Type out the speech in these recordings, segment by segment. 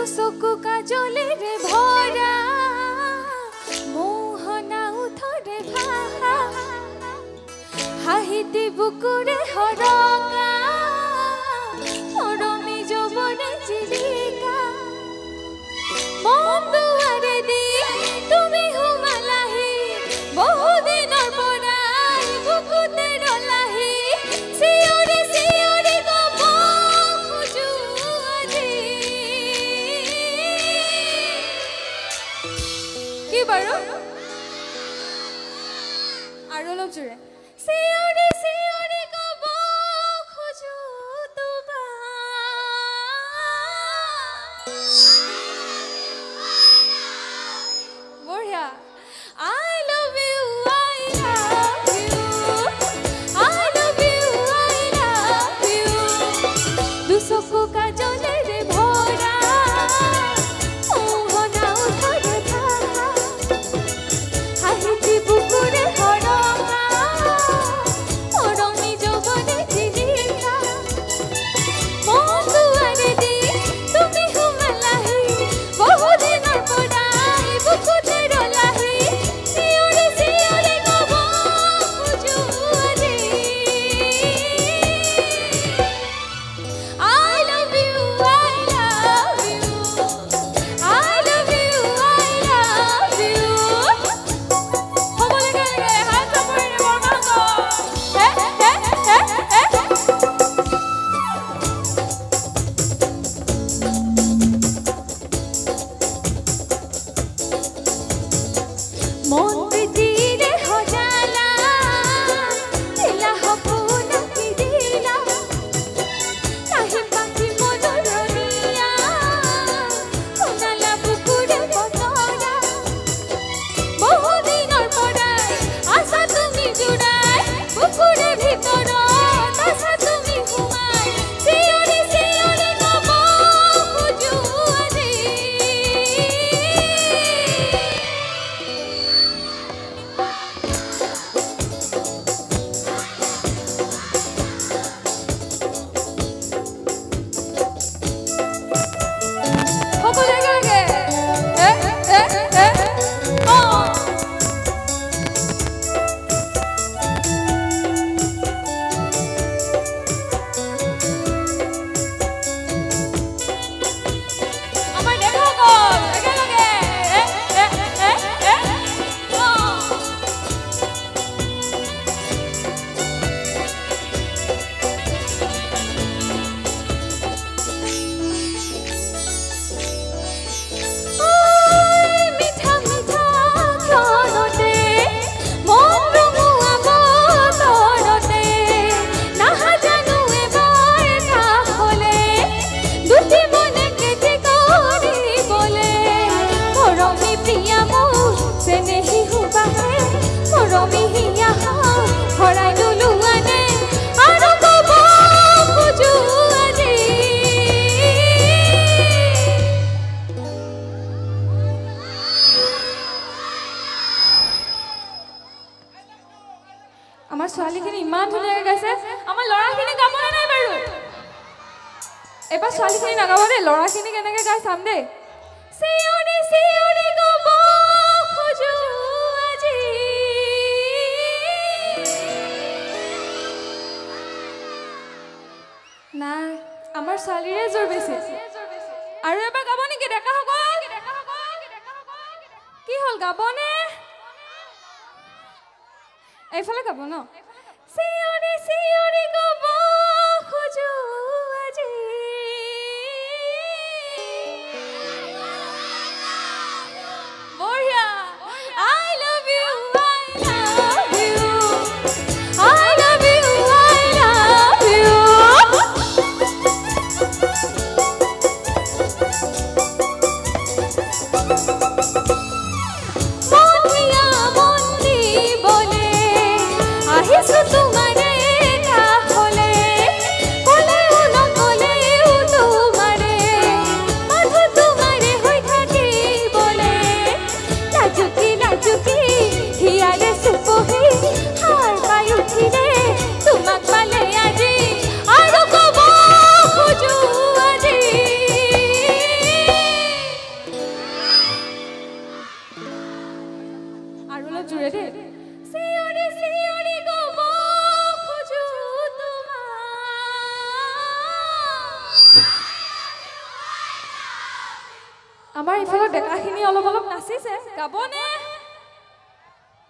চকু কাজলেৰে ভৰা মোহনা উঠৰে ভাহা হাঁহিতি বুকুৰে হৰঙা মৰমী যৌৱনে জিলিকা মন দুৱাৰে দি তুমি সোমালাহি বহুদিনৰ পৰাই বুকুতে ৰলাহি চিঞৰি চিঞৰি ক'ব খোজো আজি কি বাৰু আৰু অলপ জোৰে চিঞৰি চিঞৰি ক'ব খোজো বঢ়িয়া I love you I love you I love you I love you দুচকু কাজলেৰে ভৰা মোহনা উঠৰে ভাহা হাঁহিতি বুকুৰে হৰঙা মৰমী যৌৱনে জিলিকা মন দুৱাৰে দি তুমি সোমালাহি বহুদিনৰ পৰাই বুকুতে ৰলাহি চিঞৰি চিঞৰি ক'ব খোজো আজি I love you I love you I love you I love you সকলোকে হাত চাপৰি নিবৰ মাংস হে হে হে হে মন প্ৰীতিৰে সজালা দিলা সপোন কি দিলা কাহি পাখি মনোৰমীয়া শুনালা বুকুৰে বতৰা বহুদিনৰ পৰাই আছা তুমি জোৰাই বুকুৰে ভিতৰত আছা তুমি সোমাই চিঞৰি চিঞৰি ক'ব খোজো আজি সকলো একেলগে আমাৰ দেশসকল একেলগে মিঠা মিঠা ক্ষণতে মন ৰঙোৱা বতৰতে নাজানো এবাৰ কাষলে দুটি মনে কেতি কৰিবলে মৰমী প্ৰিয়া মোৰ চেনেহী সুবাসে মৰমী হিয়া ভৰাই ললো আনে আৰু ক'ব খোজো আজি আমাৰ ছোৱালীখিনি ইমান ধুনীয়াকৈ গাইছে আমাৰ ল'ৰাখিনি গাবনে নাই বাৰু এবাৰ ছোৱালীখিনি নাগাব দেই ল'ৰাখিনি কেনেকৈ গাই চাম দেই চিঞৰি চিঞৰি ক'ব খোজো আজি নাই আমাৰ ছোৱালীৰে জোৰ বেছি আৰু এবাৰ গাব নেকি ডেকাসকল কি হ'ল গাবনে এইফালে গাব ন চিঞৰি চিঞৰি ক'ব খোজো আজি বঢ়িয়া I love you I love you I love you I love you মনিয়া মন্দি বলে আহিছো তোমাৰে কাষলে চিঞৰি চিঞৰি ক'ব খোজো তোমাক। আমাৰ ইফালৰ ডেকাখিনি অলপ অলপ নাচিছে, গাবনে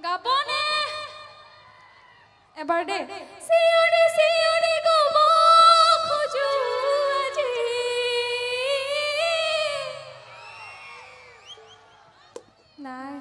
গাবনে এবাৰ দে। চিঞৰি চিঞৰি ক'ব খোজো আজি নাই